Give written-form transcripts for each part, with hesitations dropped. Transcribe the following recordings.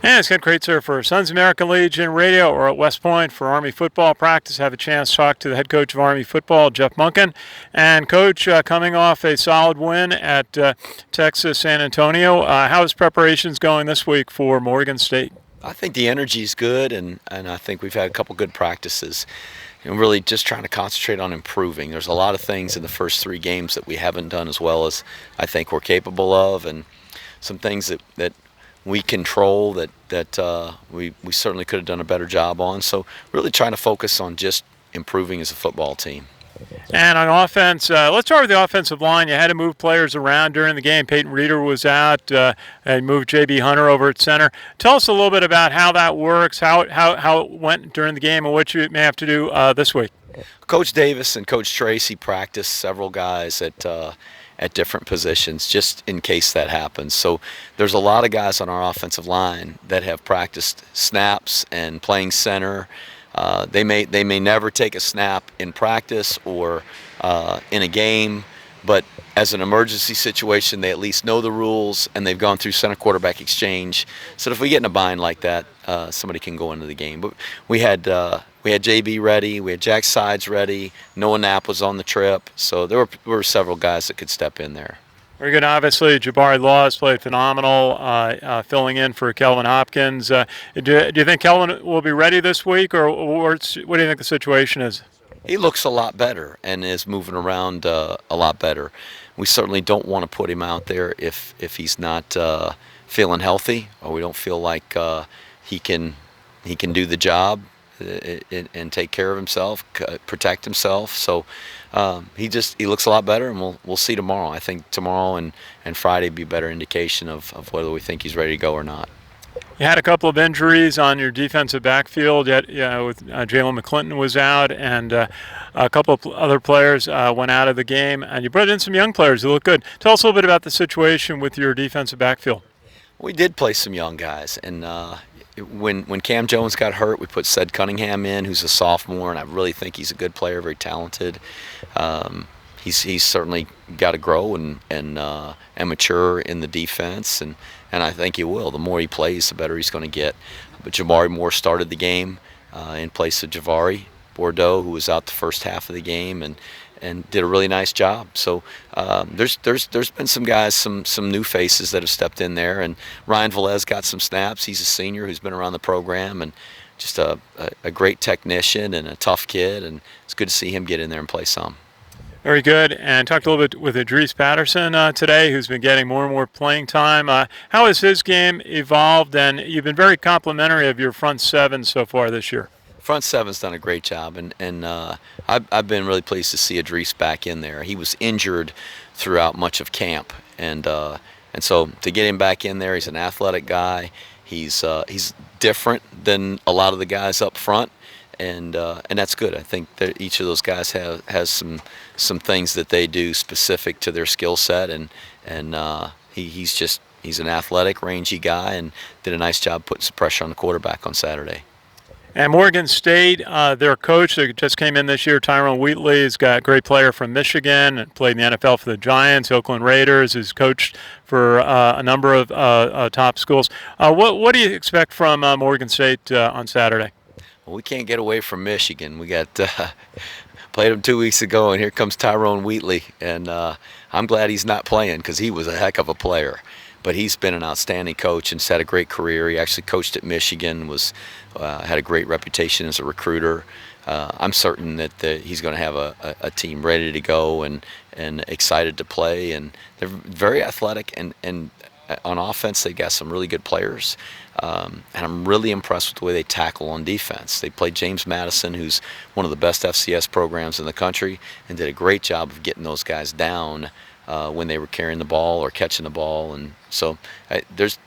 And it's Ken Kreitzer for Sons of American Legion Radio or at West Point for Army football practice. Have a chance to talk to the head coach of Army football, Jeff Monken. And Coach, coming off a solid win at Texas San Antonio, how's preparations going this week for Morgan State? I think the energy's good, and I think we've had a couple good practices. And really just trying to concentrate on improving. There's a lot of things in the first three games that we haven't done as well as I think we're capable of, and some things that we control that we certainly could have done a better job on. So really trying to focus on just improving as a football team. And on offense, let's start with the offensive line. You had to move players around during the game. Peyton Reeder was out, and moved J.B. Hunter over at center. Tell us a little bit about how that works, how it went during the game, and what you may have to do this week. Coach Davis and Coach Tracy practiced several guys at different positions just in case that happens. So there's a lot of guys on our offensive line that have practiced snaps and playing center. They may never take a snap in practice or in a game, but as an emergency situation, they at least know the rules and they've gone through center quarterback exchange. So if we get in a bind like that, somebody can go into the game. But we had JB ready, we had Jack Sides ready, Noah Knapp was on the trip, so there were several guys that could step in there. Very good. Obviously, Jabari Laws played phenomenal, filling in for Kelvin Hopkins. Do you think Kelvin will be ready this week, or what do you think the situation is? He looks a lot better and is moving around a lot better. We certainly don't want to put him out there if he's not feeling healthy, or we don't feel like he can do the job and take care of himself, protect himself. So he looks a lot better, and we'll see tomorrow. I think tomorrow and Friday be a better indication of whether we think he's ready to go or not. You had a couple of injuries on your defensive backfield. Yet, with Jalen McClinton was out, and a couple of other players went out of the game. And you brought in some young players who look good. Tell us a little bit about the situation with your defensive backfield. We did play some young guys, and when Cam Jones got hurt, we put Ced Cunningham in, who's a sophomore, and I really think he's a good player, very talented. He's certainly got to grow and mature in the defense, and I think he will. The more he plays, the better he's going to get. But Jamari Moore started the game in place of Javari Bordeaux, who was out the first half of the game, and did a really nice job. So there's been some guys, some new faces that have stepped in there, and Ryan Velez got some snaps. He's a senior who's been around the program and just a great technician and a tough kid, and it's good to see him get in there and play some. Very good. And talked a little bit with Idris Patterson today, who's been getting more and more playing time. How has his game evolved? And you've been very complimentary of your front seven so far this year. Front seven's done a great job, and I've been really pleased to see Idris back in there. He was injured throughout much of camp, and so to get him back in there, he's an athletic guy. He's different than a lot of the guys up front, and that's good. I think that each of those guys has some things that they do specific to their skill set, and he's an athletic, rangy guy, and did a nice job putting some pressure on the quarterback on Saturday. And Morgan State, their coach that just came in this year, Tyrone Wheatley, has got a great player from Michigan, and played in the NFL for the Giants, Oakland Raiders, who's coached for a number of top schools. What do you expect from Morgan State on Saturday? Well, we can't get away from Michigan. We got played them 2 weeks ago, and here comes Tyrone Wheatley, and I'm glad he's not playing because he was a heck of a player. But he's been an outstanding coach and has had a great career. He actually coached at Michigan, had a great reputation as a recruiter. I'm certain that he's going to have a team ready to go and excited to play. And they're very athletic, and on offense they got some really good players. And I'm really impressed with the way they tackle on defense. They played James Madison, who's one of the best FCS programs in the country, and did a great job of getting those guys down when they were carrying the ball or catching the ball. And so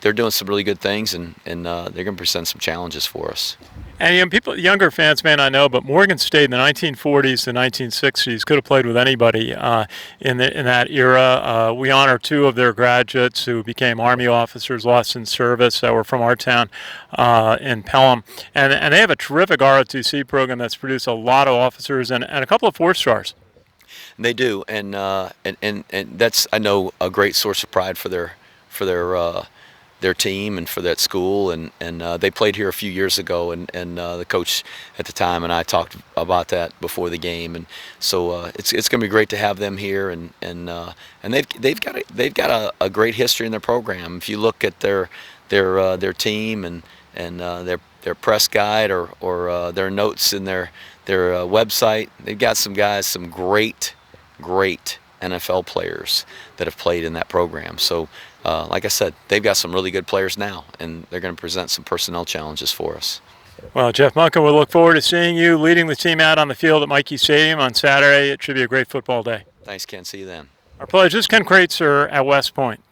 they're doing some really good things, and they're going to present some challenges for us. And younger fans may not know, but Morgan State in the 1940s, the 1960s could have played with anybody in that era. We honor two of their graduates who became Army officers, lost in service, that were from our town in Pelham. And they have a terrific ROTC program that's produced a lot of officers and a couple of 4-stars. They do, and that's, I know, a great source of pride for their their team and for that school, and they played here a few years ago, and the coach at the time and I talked about that before the game, and so it's going to be great to have them here, and they've got a great history in their program. If you look at their team and their press guide or their notes in their website, they've got some guys, some great NFL players that have played in that program. So, like I said, they've got some really good players now, and they're going to present some personnel challenges for us. Well, Jeff Monken, we'll look forward to seeing you leading the team out on the field at Michie Stadium on Saturday. It should be a great football day. Thanks, Ken. See you then. Our pledge is Ken Kreitzer at West Point.